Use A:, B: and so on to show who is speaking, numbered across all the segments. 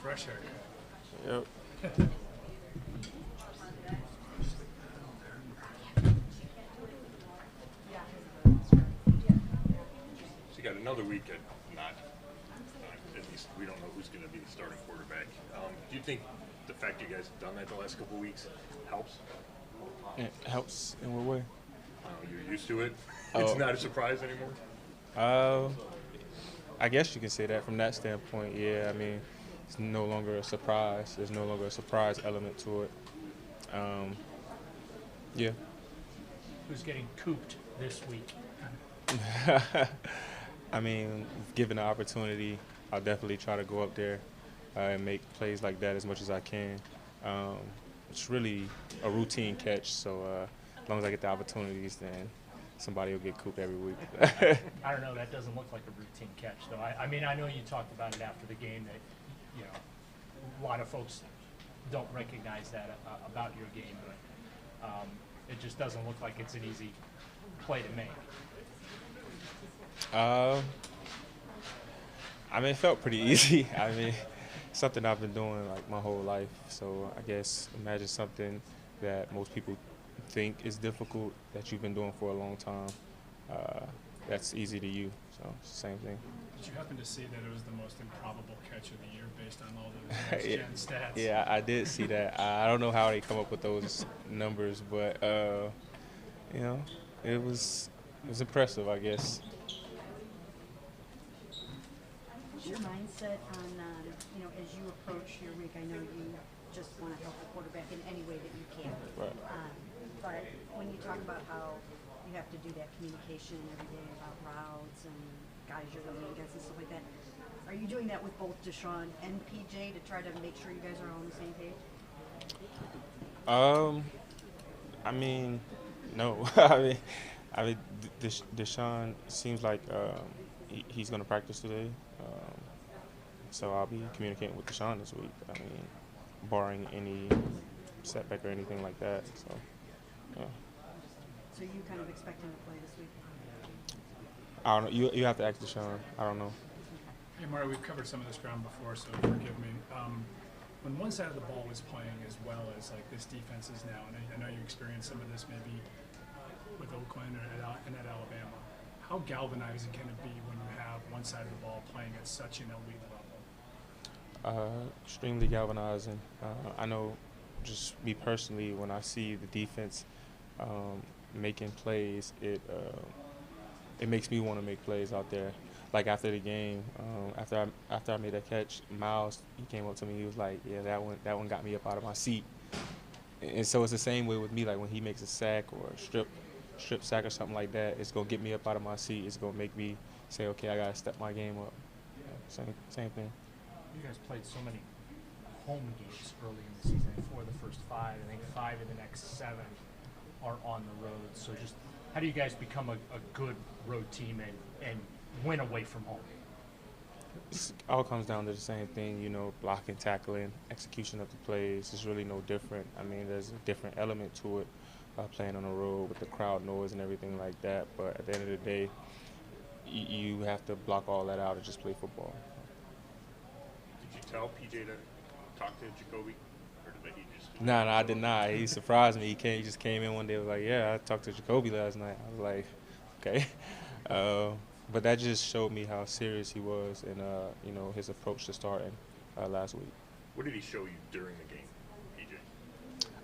A: Fresh haircut.
B: Yep.
C: So you got another week at at least we don't know who's going to be the starting quarterback. Do you think the fact you guys have done that the last couple of weeks helps?
B: It helps in what way?
C: You're used to it. It's not a surprise anymore.
B: I guess you can say that from that standpoint. Yeah, I mean, it's no longer a surprise. There's no longer a surprise element to it. Yeah.
A: Who's getting cooped this week?
B: I mean, given the opportunity, I'll definitely try to go up there and make plays like that as much as I can. It's really a routine catch, so as long as I get the opportunities, then somebody will get cooped every week.
A: I don't know. That doesn't look like a routine catch, though. I mean, I know you talked about it after the game that, you know, a lot of folks don't recognize that about your game, but it just doesn't look like it's an easy play to make.
B: I mean, it felt pretty easy. I mean, something I've been doing like my whole life. So I guess imagine something that most people think is difficult that you've been doing for a long time. That's easy to you. So it's the same thing.
D: Did you happen to see that it was the most improbable catch of the year based on all those next-gen stats?
B: Yeah, I did see that. I don't know how they come up with those numbers, but you know, it was impressive, I guess.
E: What's your mindset on, you know, as you approach your week? I know you just want to help the quarterback in any way that you can.
B: Right.
E: But when you talk about how you have to do that communication every day about routes and guys you're going against and stuff like that, are you doing that with both Deshaun and PJ to try to make sure you guys are all on the same page?
B: I mean, no. I mean, Deshaun seems like he's going to practice today. So I'll be communicating with Deshaun this week. I mean, barring any setback or anything like that. So, yeah.
E: So you kind of expect him to play this week?
B: I don't know. You have to ask Deshaun. I don't know.
D: Hey, Amari, we've covered some of this ground before, so forgive me. When one side of the ball is playing as well as like this defense is now, and I know you experienced some of this maybe with Oakland and at Alabama, how galvanizing can it be when you have one side of the ball playing at such an elite level?
B: Extremely galvanizing. I know, just me personally, when I see the defense making plays, it makes me want to make plays out there. Like after the game, after I made that catch, Miles, he came up to me. He was like, "Yeah, that one got me up out of my seat." And so it's the same way with me. Like when he makes a sack or a strip sack or something like that, it's gonna get me up out of my seat. It's gonna make me say, "Okay, I gotta step my game up." Yeah, same thing.
A: You guys played so many home games early in the season. 4 of the first 5. I think 5 of the next 7 are on the road. So just how do you guys become a good road team and win away from home?
B: It all comes down to the same thing, you know, blocking, tackling, execution of the plays. It's really no different. I mean, there's a different element to it, playing on the road with the crowd noise and everything like that. But at the end of the day, you have to block all that out and just play football.
C: Did you tell PJ to talk to Jacoby, or did he just?
B: No, I did not. He surprised me. He just came in one day and was like, "Yeah, I talked to Jacoby last night." I was like, "Okay." But that just showed me how serious he was and, you know, his approach to starting last week.
C: What did he show you during the game, PJ?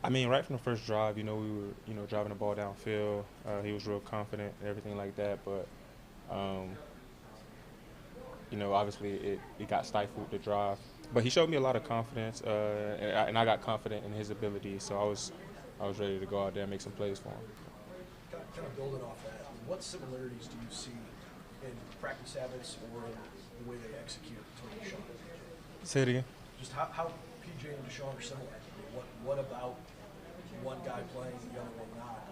B: I mean, right from the first drive, you know, we were, you know, driving the ball downfield. He was real confident and everything like that. But, you know, obviously it got stifled the drive. But he showed me a lot of confidence, and I got confident in his ability. So I was ready to go out there and make some plays for him.
F: Kind of building off that, what similarities do you see in practice habits or in the way they execute between Deshaun and PJ?
B: Say it again.
F: Just how PJ and Deshaun are similar. What about one guy playing and the other one not?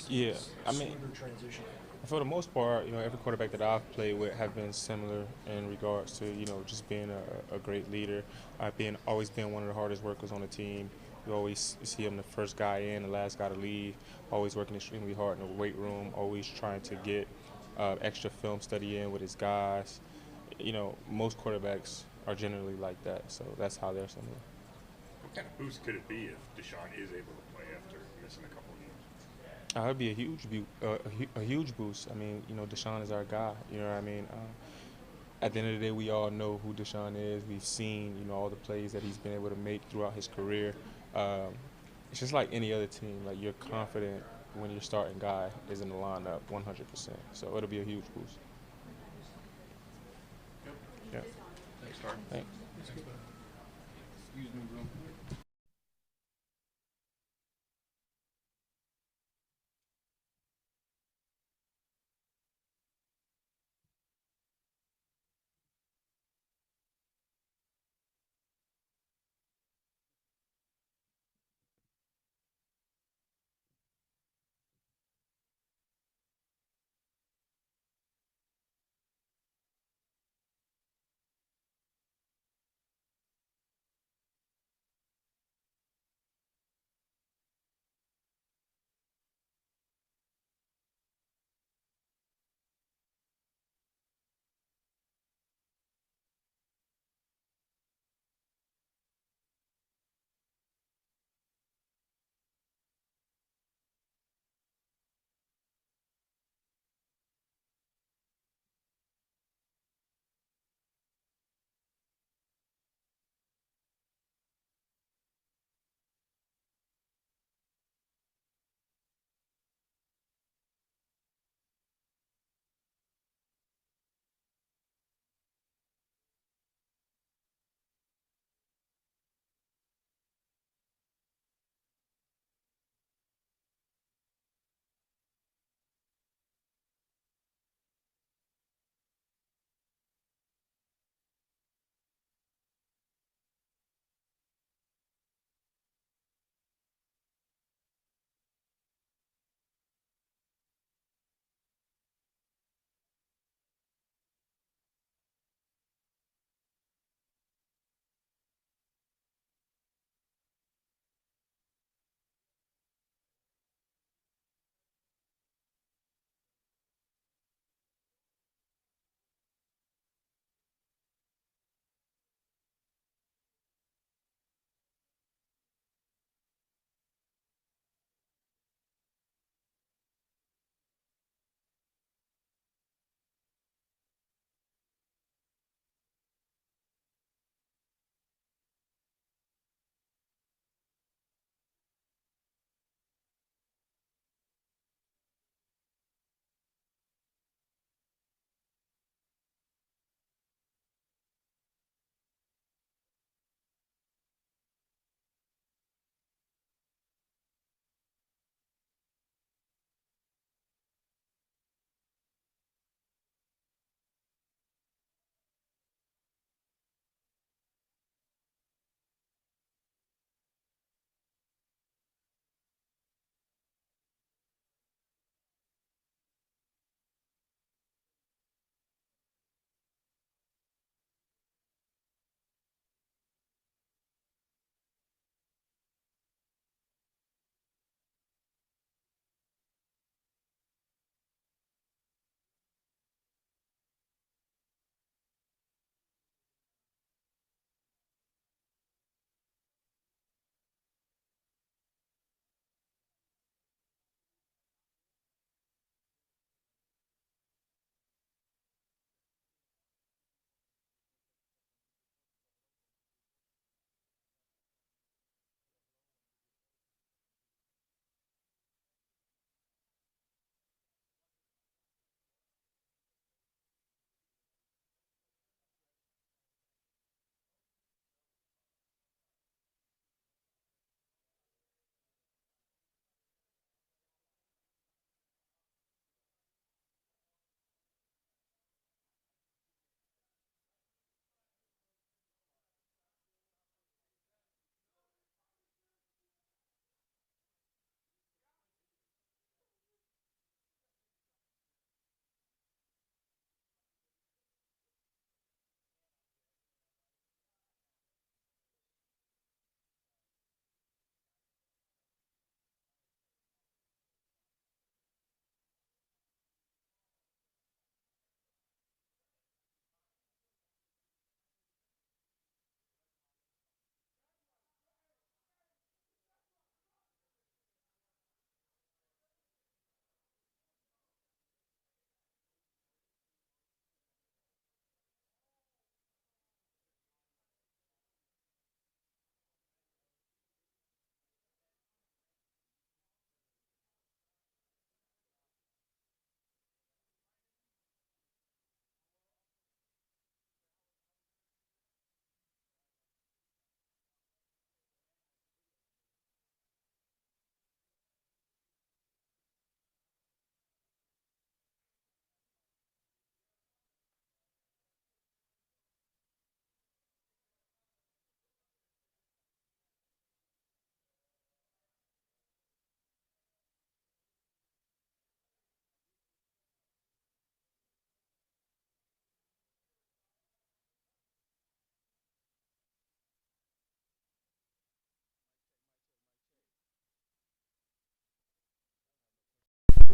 F: Is
B: I mean,
F: smoother transition.
B: for the most part, you know, every quarterback that I've played with have been similar in regards to, you know, just being a great leader, always being one of the hardest workers on the team, You always see him the first guy in, the last guy to leave, always working extremely hard in the weight room, always trying to get extra film study in with his guys. Most quarterbacks are generally like that, so that's how they're similar.
C: What kind of boost could it be if Deshaun is able to play after missing a couple of games?
B: It'd be a huge boost. I mean, Deshaun is our guy. You know what I mean? At the end of the day, we all know who Deshaun is. We've seen, all the plays that he's been able to make throughout his career. It's just like any other team. Like, you're confident when your starting guy is in the lineup 100%. So it'll be a huge boost. Yeah.
C: Thanks, Tark.
B: Thanks.
C: Excuse me, bro.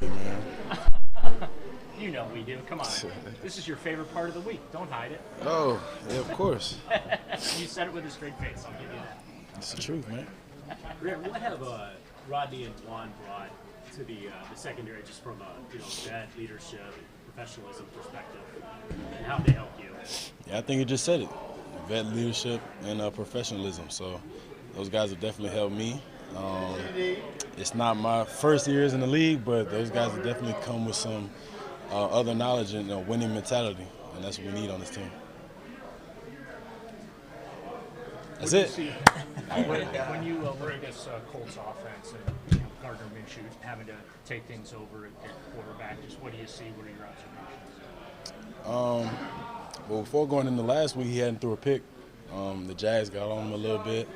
G: man.
A: You know we do. Come on. This is your favorite part of the week. Don't hide it.
G: Oh, yeah, of course.
A: You said it with a straight face. I'll give you that.
G: It's the truth, man.
H: What have Rodney and Juan brought to the secondary, just from a vet, leadership, professionalism perspective, and how they help you?
G: Yeah, I think you just said it. Vet leadership and professionalism. So those guys have definitely helped me. It's not my first years in the league, but those guys have definitely come with some other knowledge and a winning mentality, and that's what we need on this team. That's it.
A: When you look at this Colts offense and Gardner Minshew having to take things over at quarterback, just what do you see? What are your observations?
G: Well, before going into last week, he hadn't threw a pick. The Jags got on him a little bit.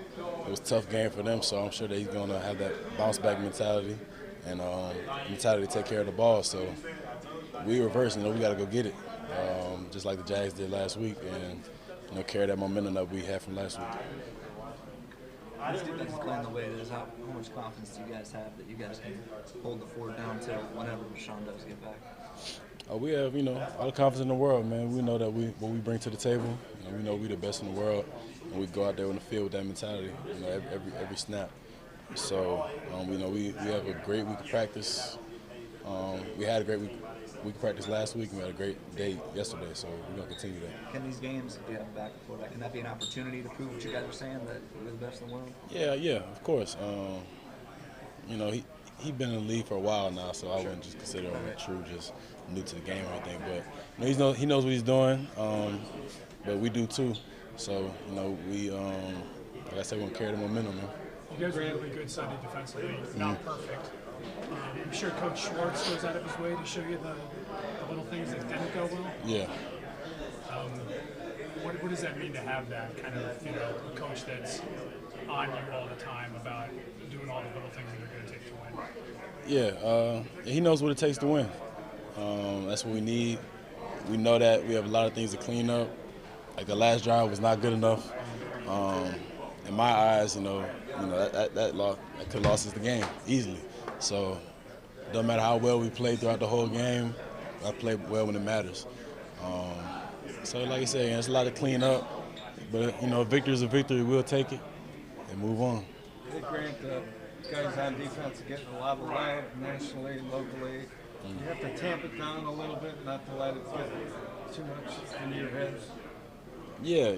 G: It was a tough game for them, so I'm sure that he's going to have that bounce-back mentality and mentality to take care of the ball. So we reverse, we got to go get it, just like the Jags did last week, and carry that momentum that we had from last week.
I: This defense is playing the way it is. How much confidence do you guys have that you guys can hold the fort down till whenever Deshaun does get back?
G: We have, all the confidence in the world, man. We know that what we bring to the table. We know we're the best in the world, and we go out there on the field with that mentality, every snap. So, we know we have a great week of practice. We had a great week of practice last week, and we had a great day yesterday, so we're going to continue that.
I: Can these games, if you have them back before that, can that be an opportunity to prove what you guys are saying, that we're the best in the world?
G: Yeah, of course. He's been in the league for a while now, so I wouldn't just consider him just new to the game or anything. But he knows what he's doing, but we do too. So we, like I said, we're gonna carry the momentum, man.
D: You guys are really good Sunday defensively, not perfect. I'm sure Coach Schwartz goes out of his way to show you the little things that didn't go well.
G: Yeah.
D: What does that mean to have that kind of a coach that's on you all the time about doing all the little things that are going to take to win?
G: Yeah, he knows what it takes to win. That's what we need. We know that we have a lot of things to clean up. Like the last drive was not good enough. In my eyes, that could have lost us the game easily. So it doesn't matter how well we played throughout the whole game. I played well when it matters. So like I said, it's a lot to clean up. But victory is a victory. We'll take it and move on.
J: Hey Grant, guys on defense are getting a lot of love nationally, locally. You have to tamp it down a little bit, not to let it get too much into your head.
G: Yeah,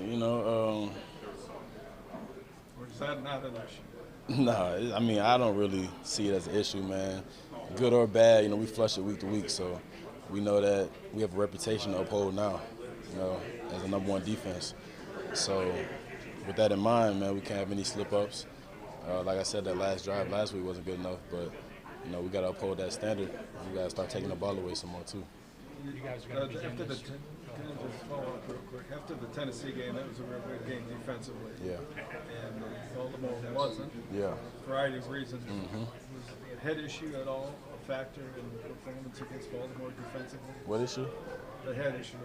J: Or is that not an issue?
G: No, I don't really see it as an issue, man. Good or bad, we flush it week to week, so we know that we have a reputation to uphold now, as a number one defense. So with that in mind, man, we can't have any slip-ups. Like I said, that last drive last week wasn't good enough, but we got to uphold that standard. We got to start taking the ball away some more too.
A: You guys are going to begin this.
J: Can I just follow up real quick? After the Tennessee game, that was a real good game defensively.
G: Yeah.
J: And Baltimore wasn't.
G: Yeah.
J: For a variety of reasons. Was the head issue at all a factor in the performance against Baltimore defensively?
G: What issue?
J: The head issue,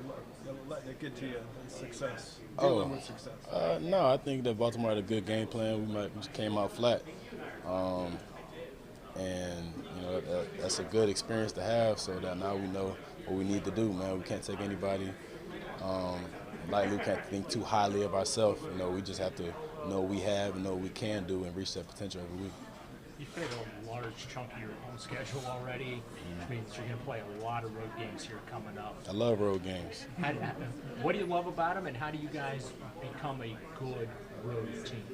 J: letting it get to you, success, dealing with success.
G: No, I think that Baltimore had a good game plan. We just came out flat. And that's a good experience to have, so that now we know what we need to do, man. We can't take anybody lightly. We can't think too highly of ourselves. We just have to know what we have and know what we can do and reach that potential every week.
A: You played a large chunk of your home schedule already, which means you're going to play a lot of road games here coming up.
G: I love road games.
A: What do you love about them, and how do you guys become a good road team?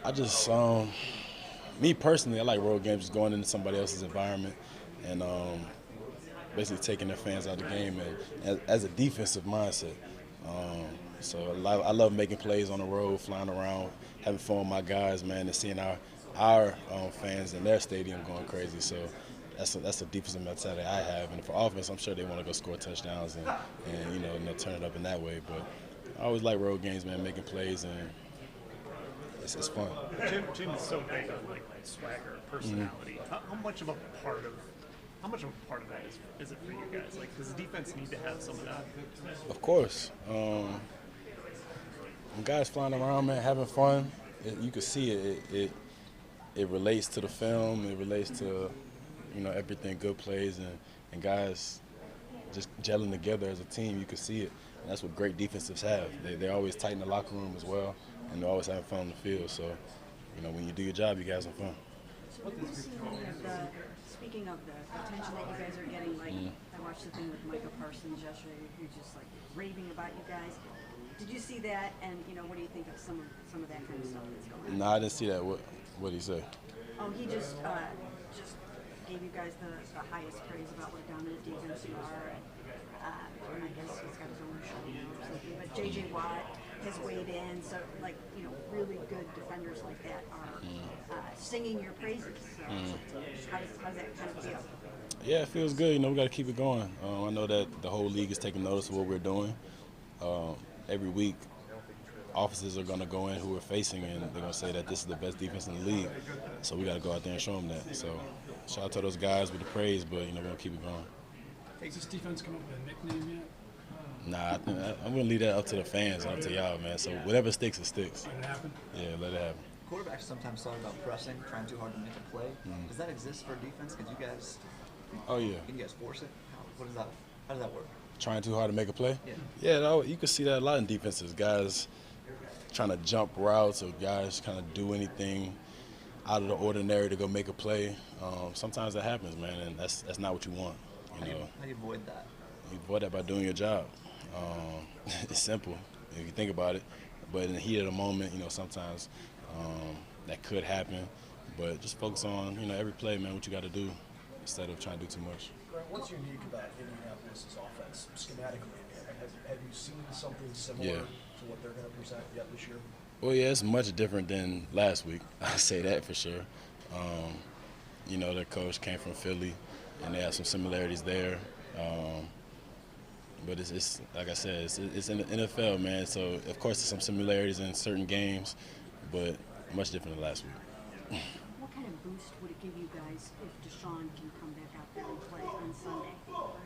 G: I just, me personally, I like road games, just going into somebody else's environment and basically taking their fans out of the game and as a defensive mindset. So I love making plays on the road, flying around, having fun with my guys, man, and seeing our fans in their stadium going crazy. So that's a defensive mentality I have. And for offense, I'm sure they want to go score touchdowns and turn it up in that way. But I always like road games, man, making plays, and it's fun.
H: Jim is so big on like swagger, personality. How much of a part of that is it for you guys? Like, does the defense need to have some of that?
G: Of course. When guys flying around, man, having fun, you can see it relates to the film. It relates to everything, good plays, and guys just gelling together as a team. You can see it. And that's what great defensives have. They're always tight in the locker room as well, and they're always having fun on the field. So, when you do your job, you guys have fun.
E: So have you seen any of the, speaking of the attention that you guys are getting, like I watched the thing with Micah Parsons yesterday, who's just like raving about you guys. Did you see that? And what do you think of some of that kind of stuff that's going on?
G: No, I didn't see that. What did he say?
E: Oh, he just gave you guys the highest praise about what a dominant defense you are. And I guess he's got his own show now or something. But J.J. Watt has weighed in, so really good defenders like that are singing your praises. So how does that kind of feel?
G: Yeah, it feels good. We got to keep it going. I know that the whole league is taking notice of what we're doing. Every week, officers are going to go in who we're facing, and they're going to say that this is the best defense in the league. So we got to go out there and show them that. So shout out to those guys with the praise, but we're going to keep it going.
D: Has this defense come up with a nickname yet?
G: Nah, I'm going to leave that up to the fans and up to y'all, man. So whatever sticks, it sticks.
D: Let it happen?
G: Yeah, let it happen.
I: Quarterbacks sometimes talk about pressing, trying too hard to make a play. Does that exist for defense? Could you guys?
G: Oh yeah.
I: Can you guys force it? How does that work?
G: Trying too hard to make a play?
I: Yeah.
G: Yeah, you can see that a lot in defenses. Guys trying to jump routes or guys trying to do anything out of the ordinary to go make a play. Sometimes that happens, man, and that's not what you want.
I: How do you avoid that?
G: You avoid that by doing your job. It's simple if you think about it, but in the heat of the moment, sometimes that could happen. But just focus on, every play, man, what you got to do instead of trying to do too much.
F: Grant, what's unique about Indianapolis' offense schematically? Have you seen something similar to what they're going to present yet this year?
G: Well, yeah, it's much different than last week. I say that for sure. Their coach came from Philly, and they have some similarities there. But it's like I said, it's in the NFL, man. So of course there's some similarities in certain games, but much different than last week.
E: What kind of boost would it give you guys if Deshaun can come back out there and play on Sunday?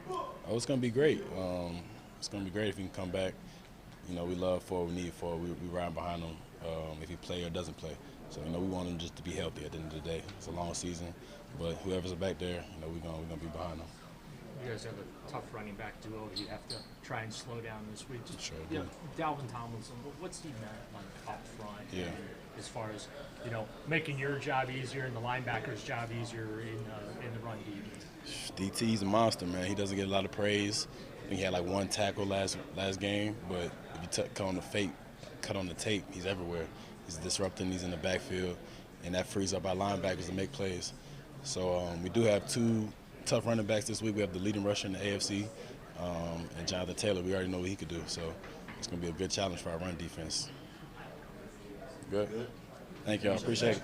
G: Oh, it's gonna be great. It's gonna be great if he can come back. We love for we need for we ride behind him if he play or doesn't play. So we want him just to be healthy at the end of the day. It's a long season, but whoever's back there, we're gonna be behind him.
A: You guys have a tough running back duo. You have to try and slow down this week.
G: Sure.
A: Dalvin Tomlinson, what's he meant up front?
G: Yeah.
A: As far as making your job easier and the linebacker's job easier in the run defense.
G: DT's a monster, man. He doesn't get a lot of praise. I think he had like one tackle last game, but if you cut on the tape, he's everywhere. He's disrupting. He's in the backfield, and that frees up our linebackers to make plays. So we do have two tough running backs this week. We have the leading rusher in the AFC, and Jonathan Taylor. We already know what he could do, so it's going to be a good challenge for our run defense. Good. Thank you. I appreciate it.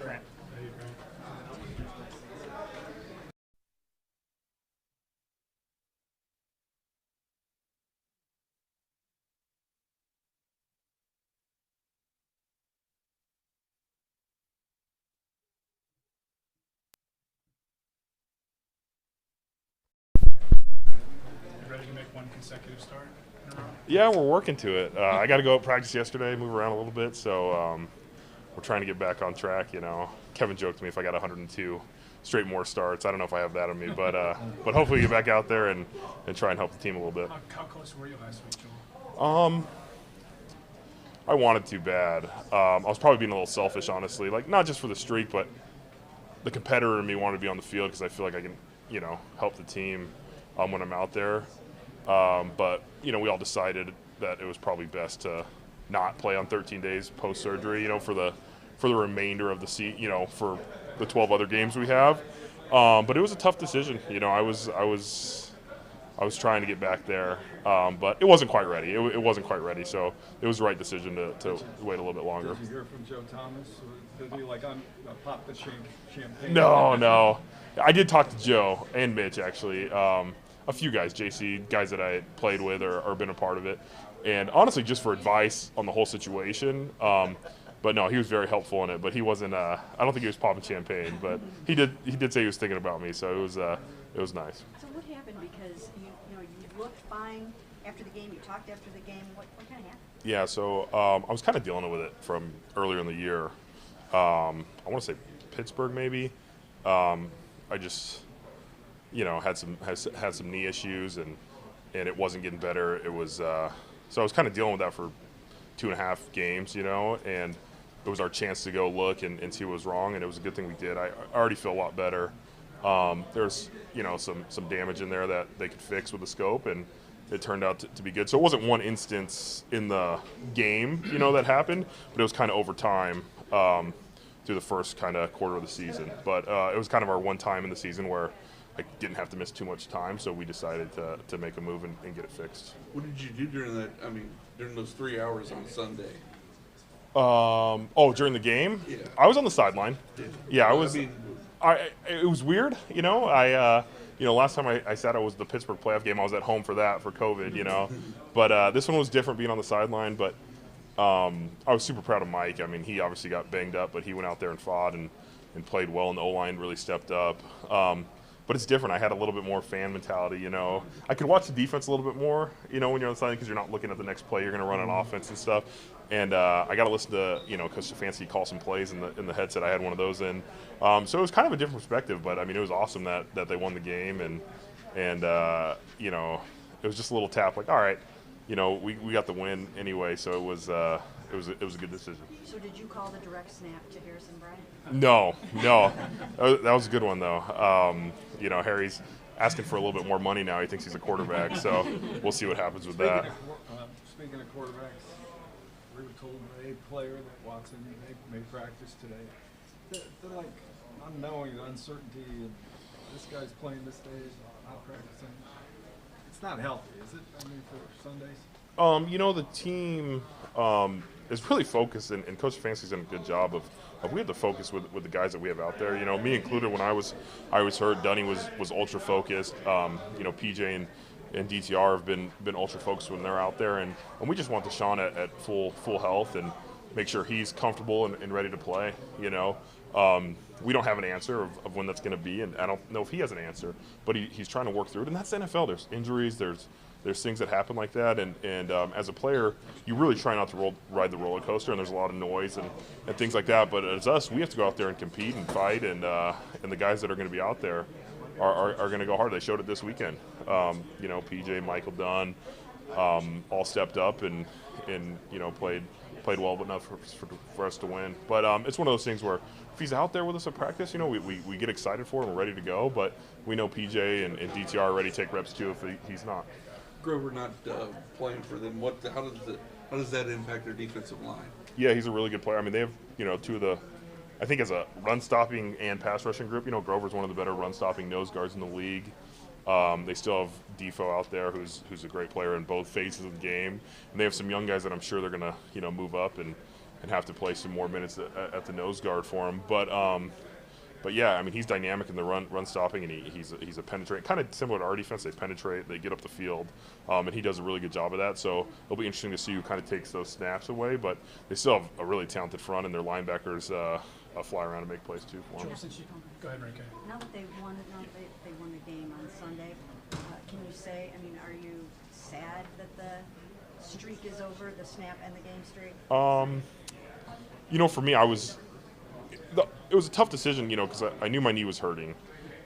D: Ready to make one consecutive start in a row?
K: Yeah, we're working to it. I got to go practice yesterday, move around a little bit, so we're trying to get back on track. Kevin joked to me if I got 102 straight more starts. I don't know if I have that in me, but hopefully get back out there and try and help the team a little bit.
D: How close were you last week, Joel?
K: I wanted to bad. I was probably being a little selfish, honestly. Like, not just for the streak, but the competitor in me wanted to be on the field because I feel like I can, help the team when I'm out there. But we all decided that it was probably best to not play on 13 days post-surgery, for the remainder of the season, for the 12 other games we have. But it was a tough decision. I was trying to get back there, but it wasn't quite ready. It wasn't quite ready, so it was the right decision to wait a little bit longer.
J: Did you hear from Joe Thomas? Did he pop the champagne?
K: No. I did talk to Joe and Mitch, actually. A few guys, JC, guys that I played with or been a part of it. And honestly, just for advice on the whole situation. But no, he was very helpful in it. But he wasn't. I don't think he was popping champagne. But he did say he was thinking about me. So it was nice.
E: So what happened? Because you looked fine after the game. You talked after the game. What kind of happened?
K: Yeah. So I was kind of dealing with it from earlier in the year. I want to say Pittsburgh maybe. had some knee issues and it wasn't getting better. It was so I was kind of dealing with that for 2.5 games, and it was our chance to go look and see what was wrong, and it was a good thing we did. I already feel a lot better. There's some damage in there that they could fix with the scope, and it turned out to be good. So it wasn't one instance in the game, that happened, but it was kind of over time through the first kind of quarter of the season. But it was kind of our one time in the season where I didn't have to miss too much time, so we decided to make a move and get it fixed.
L: What did you do during that? During those 3 hours on Sunday?
K: During the game?
L: Yeah.
K: I was on the sideline. Yeah, I was. It was weird, last time I sat, it was the Pittsburgh playoff game. I was at home for COVID, But this one was different, being on the sideline. But I was super proud of Mike. He obviously got banged up, but he went out there and fought and played well, and the O-line really stepped up. But it's different. I had a little bit more fan mentality, I could watch the defense a little bit more, when you're on the sideline, because you're not looking at the next play. You're going to run on offense and stuff. And I got to listen to, Coach Stefanski call some plays in the headset. I had one of those in. So it was kind of a different perspective. But, it was awesome that they won the game. And it was just a little tap like, all right, we got the win anyway. So it was a good decision.
E: So did you call the direct snap to Harrison Bryant?
K: No. That was a good one, though. Harry's asking for a little bit more money now. He thinks he's a quarterback. So we'll see what happens with that.
J: Speaking of quarterbacks, we were told by a player that Watson may practice today. They're like unknowing, uncertainty, and this guy's playing this day, not practicing. It's not healthy, is it? For Sundays?
K: The team is really focused, and Coach Stefanski's done a good job of we have to focus with the guys that we have out there. Me included, when I was hurt, Dunny was ultra focused. PJ and DTR have been ultra focused when they're out there, and we just want Deshaun at full health and make sure he's comfortable and ready to play. We don't have an answer of when that's going to be, and I don't know if he has an answer, but he's trying to work through it. And that's the NFL. There's injuries. There's things that happen like that, and as a player, you really try not to ride the roller coaster, and there's a lot of noise and things like that. But as us, we have to go out there and compete and fight, and the guys that are going to be out there are going to go hard. They showed it this weekend. PJ, Michael Dunn, all stepped up and played well, but not for us to win. But it's one of those things where if he's out there with us at practice, we get excited for him, we're ready to go. But we know PJ and DTR are ready to take reps too if he's not.
L: Grover not playing for them. How does that impact their defensive line?
K: Yeah, he's a really good player. They have two of the, I think as a run stopping and pass rushing group, Grover's one of the better run stopping nose guards in the league. They still have Defoe out there, who's a great player in both phases of the game, and they have some young guys that I'm sure they're gonna move up and have to play some more minutes at the nose guard for him. But yeah, he's dynamic in the run stopping, and he's a penetrating, kind of similar to our defense. They penetrate, they get up the field, and he does a really good job of that. So it'll be interesting to see who kind of takes those snaps away. But they still have a really talented front, and their linebackers fly around and make plays too for them.
D: Go ahead, Ray-Kay.
E: Now that they won the game on Sunday, can you say? Are you sad that the streak is over, the snap and the game streak?
K: For me, it was a tough decision, because I knew my knee was hurting,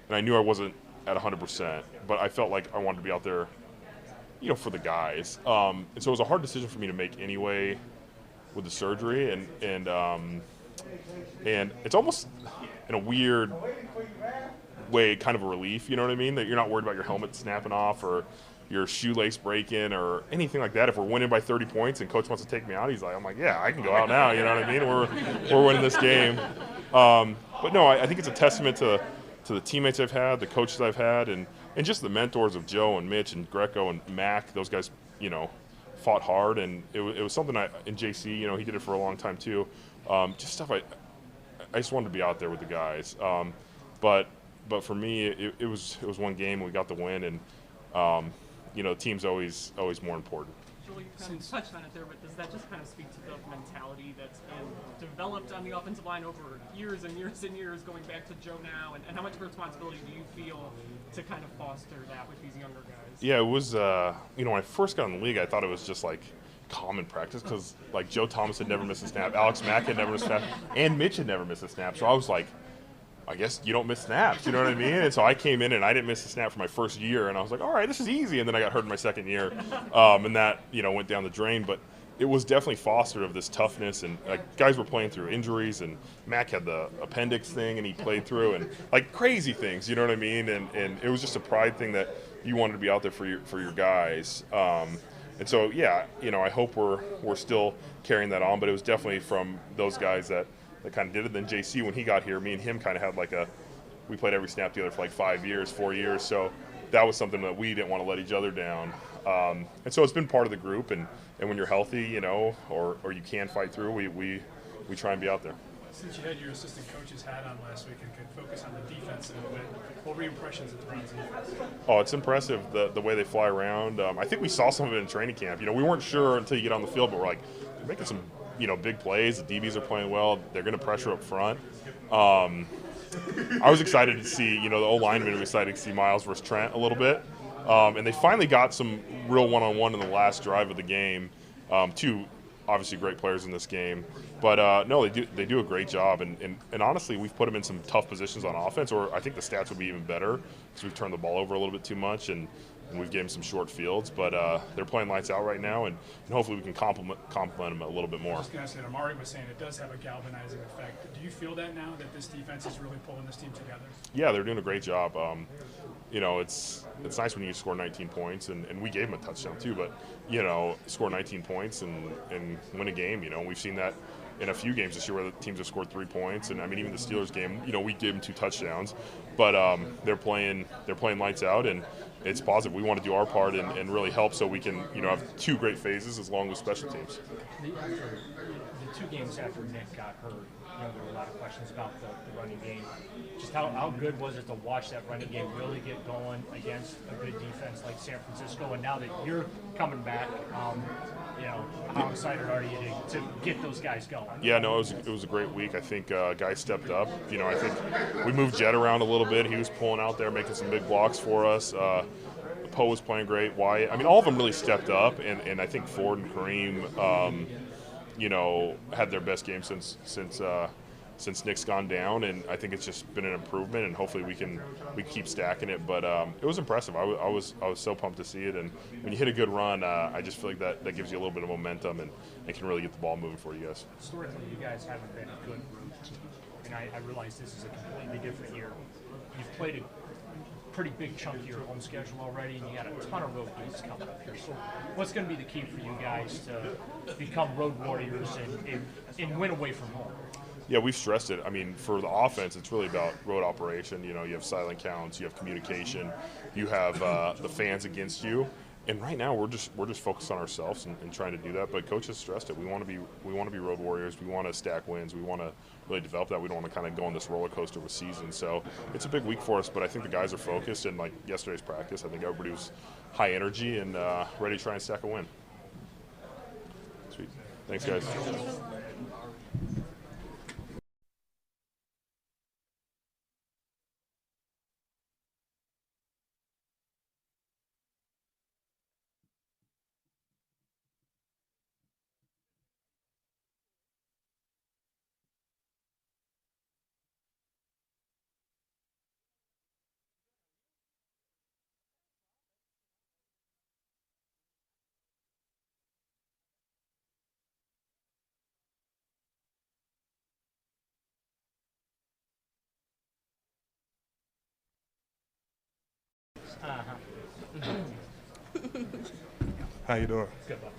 K: and I knew I wasn't at 100%, but I felt like I wanted to be out there, for the guys. And so it was a hard decision for me to make anyway with the surgery, and it's almost in a weird way kind of a relief, you know what I mean? That you're not worried about your helmet snapping off or your shoelace breaking or anything like that. If we're winning by 30 points and coach wants to take me out, I'm like, yeah, I can go out now, you know what I mean? We're winning this game. But no, I think it's a testament to the teammates I've had, the coaches I've had, and just the mentors of Joe and Mitch and Greco and Mac. Those guys, fought hard, and it was something in JC, he did it for a long time too. Just stuff I just wanted to be out there with the guys. But for me, it was one game, and we got the win, and the team's always more important.
M: Joel, you kind of touched on it there, but does that just kind of speak to the mentality that's been developed on the offensive line over years and years and years, going back to Joe now, and how much responsibility do you feel to kind of foster that with these younger guys?
K: Yeah, it was, when I first got in the league, I thought it was just like common practice because Joe Thomas had never missed a snap, Alex Mack had never missed a snap, and Mitch had never missed a snap. So I was like, I guess you don't miss snaps, you know what I mean? And so I came in and I didn't miss a snap for my first year, and I was like, all right, this is easy. And then I got hurt in my second year, and that, went down the drain. But it was definitely fostered of this toughness, and guys were playing through injuries, and Mac had the appendix thing, and he played through, and crazy things, you know what I mean? And it was just a pride thing that you wanted to be out there for your guys. And so, yeah, I hope we're still carrying that on, but it was definitely from those guys that kind of did it. Then JC, when he got here, me and him kind of had we played every snap together for 5 years, 4 years. So that was something that we didn't want to let each other down. And so it's been part of the group. And when you're healthy, or you can fight through, we try and be out there.
D: Since you had your assistant coach's hat on last week and could focus on the defense a little bit, what were your impressions of the Browns defense?
K: Oh, it's impressive, the way they fly around. I think we saw some of it in training camp. We weren't sure until you get on the field, but we're they're making some big plays. The DBs are playing well. They're going to pressure up front. I was excited to see, the O-lineman was excited to see Miles versus Trent a little bit. And they finally got some real one-on-one in the last drive of the game. Two obviously great players in this game. But, no, they do a great job. And honestly, we've put them in some tough positions on offense, or I think the stats would be even better because we've turned the ball over a little bit too much, and we've given them some short fields. But they're playing lights out right now, and hopefully we can complement them a little bit more.
D: I was going to say, Amari was saying it does have a galvanizing effect. Do you feel that now, that this defense is really pulling this team together?
K: Yeah, they're doing a great job. It's nice when you score 19 points, and we gave them a touchdown too, but, score 19 points and win a game. We've seen that in a few games this year where the teams have scored 3 points, and even the Steelers game, we gave them 2 touchdowns, but they're playing lights out, and it's positive. We want to do our part and really help so we can have 2 great phases as long as special teams.
A: The 2 games after Nick got hurt, there were a lot of questions about the running game. Just how good was it to watch that running game really get going against a good defense like San Francisco? And now that you're coming back, how excited are you to get those guys going?
K: Yeah, no, it was a great week. I think guys stepped up. I think we moved Jed around a little bit. He was pulling out there, making some big blocks for us. Poe was playing great. Wyatt, all of them really stepped up, and I think Ford and Kareem, had their best game since Nick's gone down, and I think it's just been an improvement, and hopefully we can keep stacking it. But it was impressive. I was so pumped to see it, and when you hit a good run, I just feel like that gives you a little bit of momentum and can really get the ball moving for you guys.
A: Historically, you guys haven't been a good road team, and I realize this is a completely different year. You've played a pretty big chunk of your home schedule already, and you got a ton of road games coming up here. So what's going to be the key for you guys to become road warriors and win away from home?
K: Yeah, we've stressed it. For the offense, it's really about road operation. You have silent counts, you have communication, you have the fans against you. And right now, we're just focused on ourselves and trying to do that. But coach has stressed it. We want to be road warriors. We want to stack wins. We want to really develop that. We don't want to kind of go on this roller coaster of a season. So it's a big week for us. But I think the guys are focused. And like yesterday's practice, I think everybody was high energy and ready to try and stack a win. Sweet. Thanks, guys.
N: How you doing?
A: Good, bud.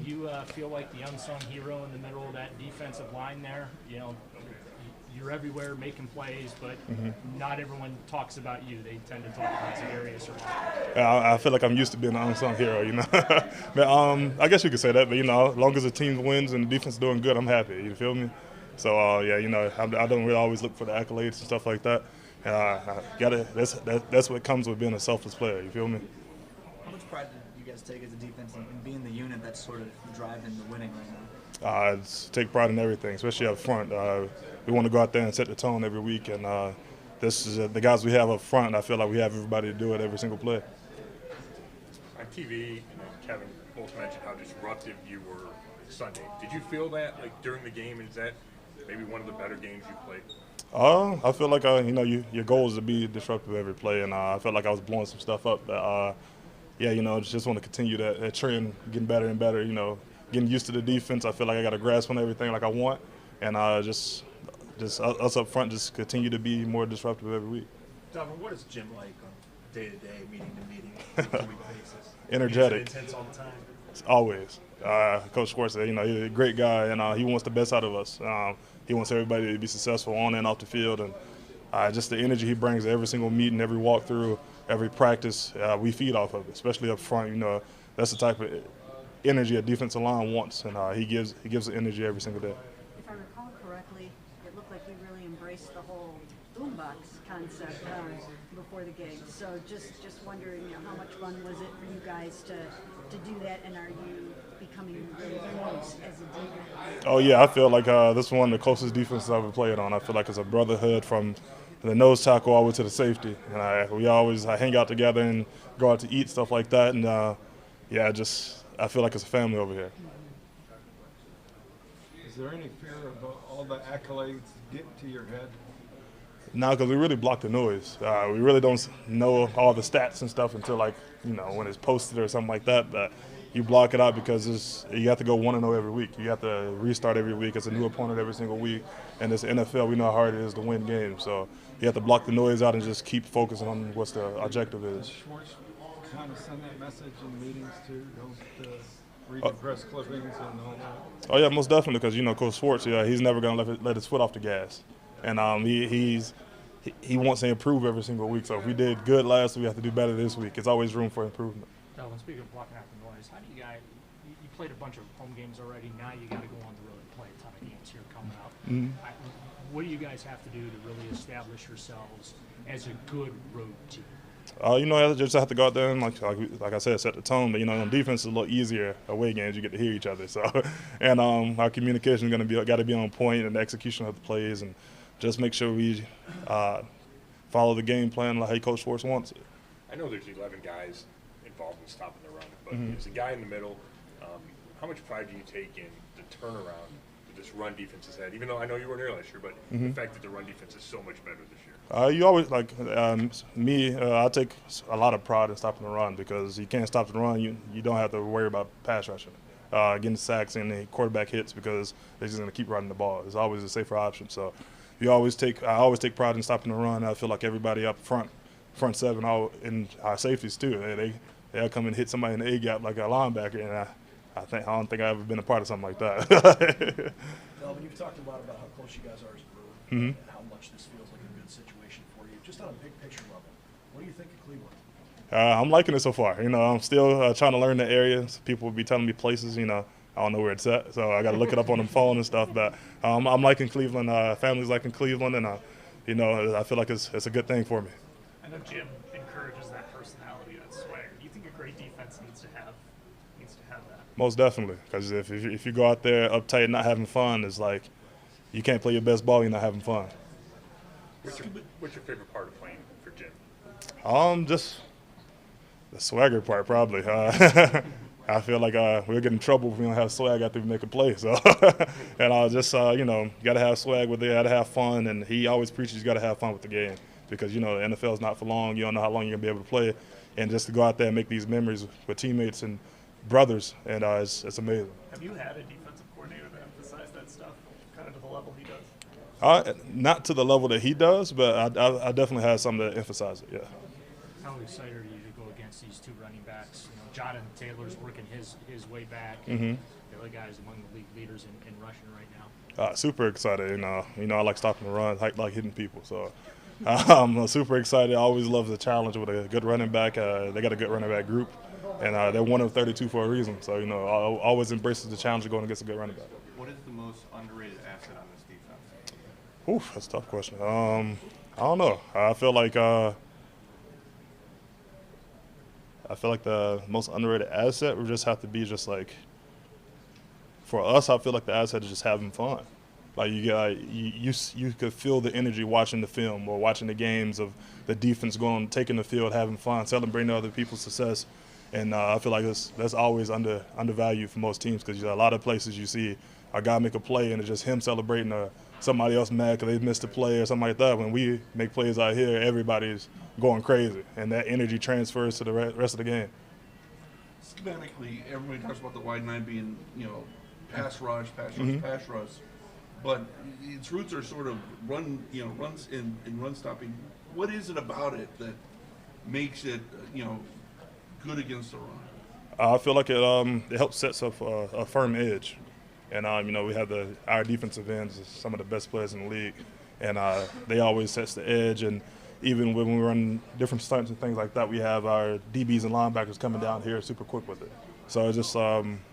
A: You feel like the unsung hero in the middle of that defensive line there. You're everywhere making plays, but not everyone talks about you. They tend to talk about Za'Darius or
N: I feel like I'm used to being an unsung hero, But, I guess you could say that, but, as long as the team wins and the defense is doing good, I'm happy. You feel me? So, I don't really always look for the accolades and stuff like that. That's what comes with being a selfless player. You feel me?
I: How much pride do you guys take as a defense in being the unit that's sort of driving the winning right now?
N: Take pride in everything, especially up front. We want to go out there and set the tone every week, and this is the guys we have up front. I feel like we have everybody to do it every single play.
C: On TV, Kevin both mentioned how disruptive you were Sunday. Did you feel that during the game? Is that maybe one of the better games you played?
N: I feel like your goal is to be disruptive every play, and I felt like I was blowing some stuff up. But just want to continue that trend, getting better and better. Getting used to the defense. I feel like I got a grasp on everything like I want, and just us up front just continue to be more disruptive every week.
A: Dalvin, what is Jim like on day-to-day, meeting to meeting, week-to-week basis?
N: Energetic.
A: Intense all the time.
N: Always. Coach Schwartz, he's a great guy, and he wants the best out of us. He wants everybody to be successful on and off the field, and just the energy he brings to every single meeting, every walkthrough, every practice, we feed off of it, especially up front. That's the type of energy a defensive line wants, and he gives the energy every single day.
E: If I recall correctly, it looked like you really embraced the whole boombox concept before the game. So just wondering, how much fun was it for you guys to do that, and are you becoming really close as a defense?
N: Oh yeah, I feel like this is one of the closest defenses I've ever played on. I feel like it's a brotherhood from the nose tackle all the way to the safety, and we always hang out together and go out to eat, stuff like that, and I feel like it's a family over here.
J: Is there any fear about all the accolades get to your head?
N: No, because we really block the noise. We really don't know all the stats and stuff until when it's posted or something like that. But you block it out because you have to go 1-0 every week. You have to restart every week. It's a new opponent every single week. And it's NFL. We know how hard it is to win games. So you have to block the noise out and just keep focusing on what the objective is.
J: Does Schwartz kind of send that message in meetings too? Don't read the press clippings and all that?
N: Oh yeah, most definitely. Because Coach Schwartz, he's never going to let his foot off the gas. And he wants to improve every single week. So if we did good last week, we have to do better this week. It's always room for improvement.
A: Dalvin, speaking of blocking out the noise, how do you guys? You played a bunch of home games already. Now you got to go on the road and play a ton of games here coming up.
N: Mm-hmm.
A: What do you guys have to do to really establish yourselves as a good road team?
N: I just have to go out there and like I said, set the tone. But on defense is a little easier. Away games, you get to hear each other. So, and our communication is got to be on point, and the execution of the plays, and just make sure we follow the game plan like Coach Schwartz wants it.
C: I know there's 11 guys involved in stopping the run, but as a guy in the middle, how much pride do you take in the turnaround that this run defense has had? Even though I know you weren't here last year, but the fact that the run defense is so much better this year.
N: You always I take a lot of pride in stopping the run because you can't stop the run. You don't have to worry about pass rushing, getting sacks and the quarterback hits because they're just going to keep running the ball. It's always a safer option. So I always take pride in stopping the run. I feel like everybody up front seven, and our safeties too. They'll come and hit somebody in the A gap like a linebacker, and I don't think I've ever been a part of something like that.
F: Dalvin, you've talked a lot about how close you guys are as a group and how much this feels like a good situation for you. Just on a big picture level, what do you think of Cleveland?
N: I'm liking it so far. I'm still trying to learn the area. People will be telling me places. I don't know where it's at, so I got to look it up on the phone and stuff. But I'm liking Cleveland. Family's liking Cleveland, and I feel like it's a good thing for me.
M: I know Jim encourages that personality, that swagger. Do you think a great defense needs to have that?
N: Most definitely, because if you go out there uptight and not having fun, it's like you can't play your best ball. You're not having fun.
C: What's your favorite part of playing for Jim?
N: Just the swagger part, probably. I feel like we'll get in trouble if we don't have swag after we make a play. So, and got to have swag with it, got to have fun. And he always preaches you got to have fun with the game because, the NFL is not for long. You don't know how long you're going to be able to play. And just to go out there and make these memories with teammates and brothers, and it's amazing.
M: Have you had a defensive coordinator that emphasized that stuff kind of to the level he does?
N: Not to the level that he does, but I definitely had some that emphasize it, yeah.
A: How excited are you to go against these two running backs? Jonathan Taylor's working his way back.
N: Mm-hmm.
A: The other guy's among the league leaders in rushing right now.
N: Super excited. I like stopping the run, like hitting people. So I'm super excited. I always love the challenge with a good running back. They got a good running back group, and they're one of 32 for a reason. So I always embraces the challenge of going against a good running back.
O: What is the most underrated asset on this defense?
N: Oof, that's a tough question. I don't know. I feel like the most underrated asset would just have to be just like, for us, I feel like the asset is just having fun. Like you could feel the energy watching the film or watching the games of the defense taking the field, having fun, celebrating other people's success. And I feel like that's always undervalued for most teams because a lot of places you see a guy make a play and it's just him celebrating somebody else mad because they missed a play or something like that. When we make plays out here, everybody's going crazy, and that energy transfers to the rest of the game.
L: Schematically, everybody talks about the wide nine being, pass rush,
N: Mm-hmm.
L: pass rush, but its roots are sort of runs in run stopping. What is it about it that makes it, good against the run?
N: I feel like it helps sets up a firm edge, and we have our defensive ends, some of the best players in the league, and they always sets the edge. And even when we run different stunts and things like that, we have our DBs and linebackers coming down here super quick with it. So it's just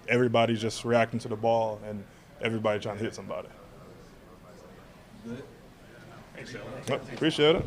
N: everybody's just reacting to the ball and everybody trying to hit somebody.
L: Good.
C: Thanks, Alan.
N: Yep, appreciate it.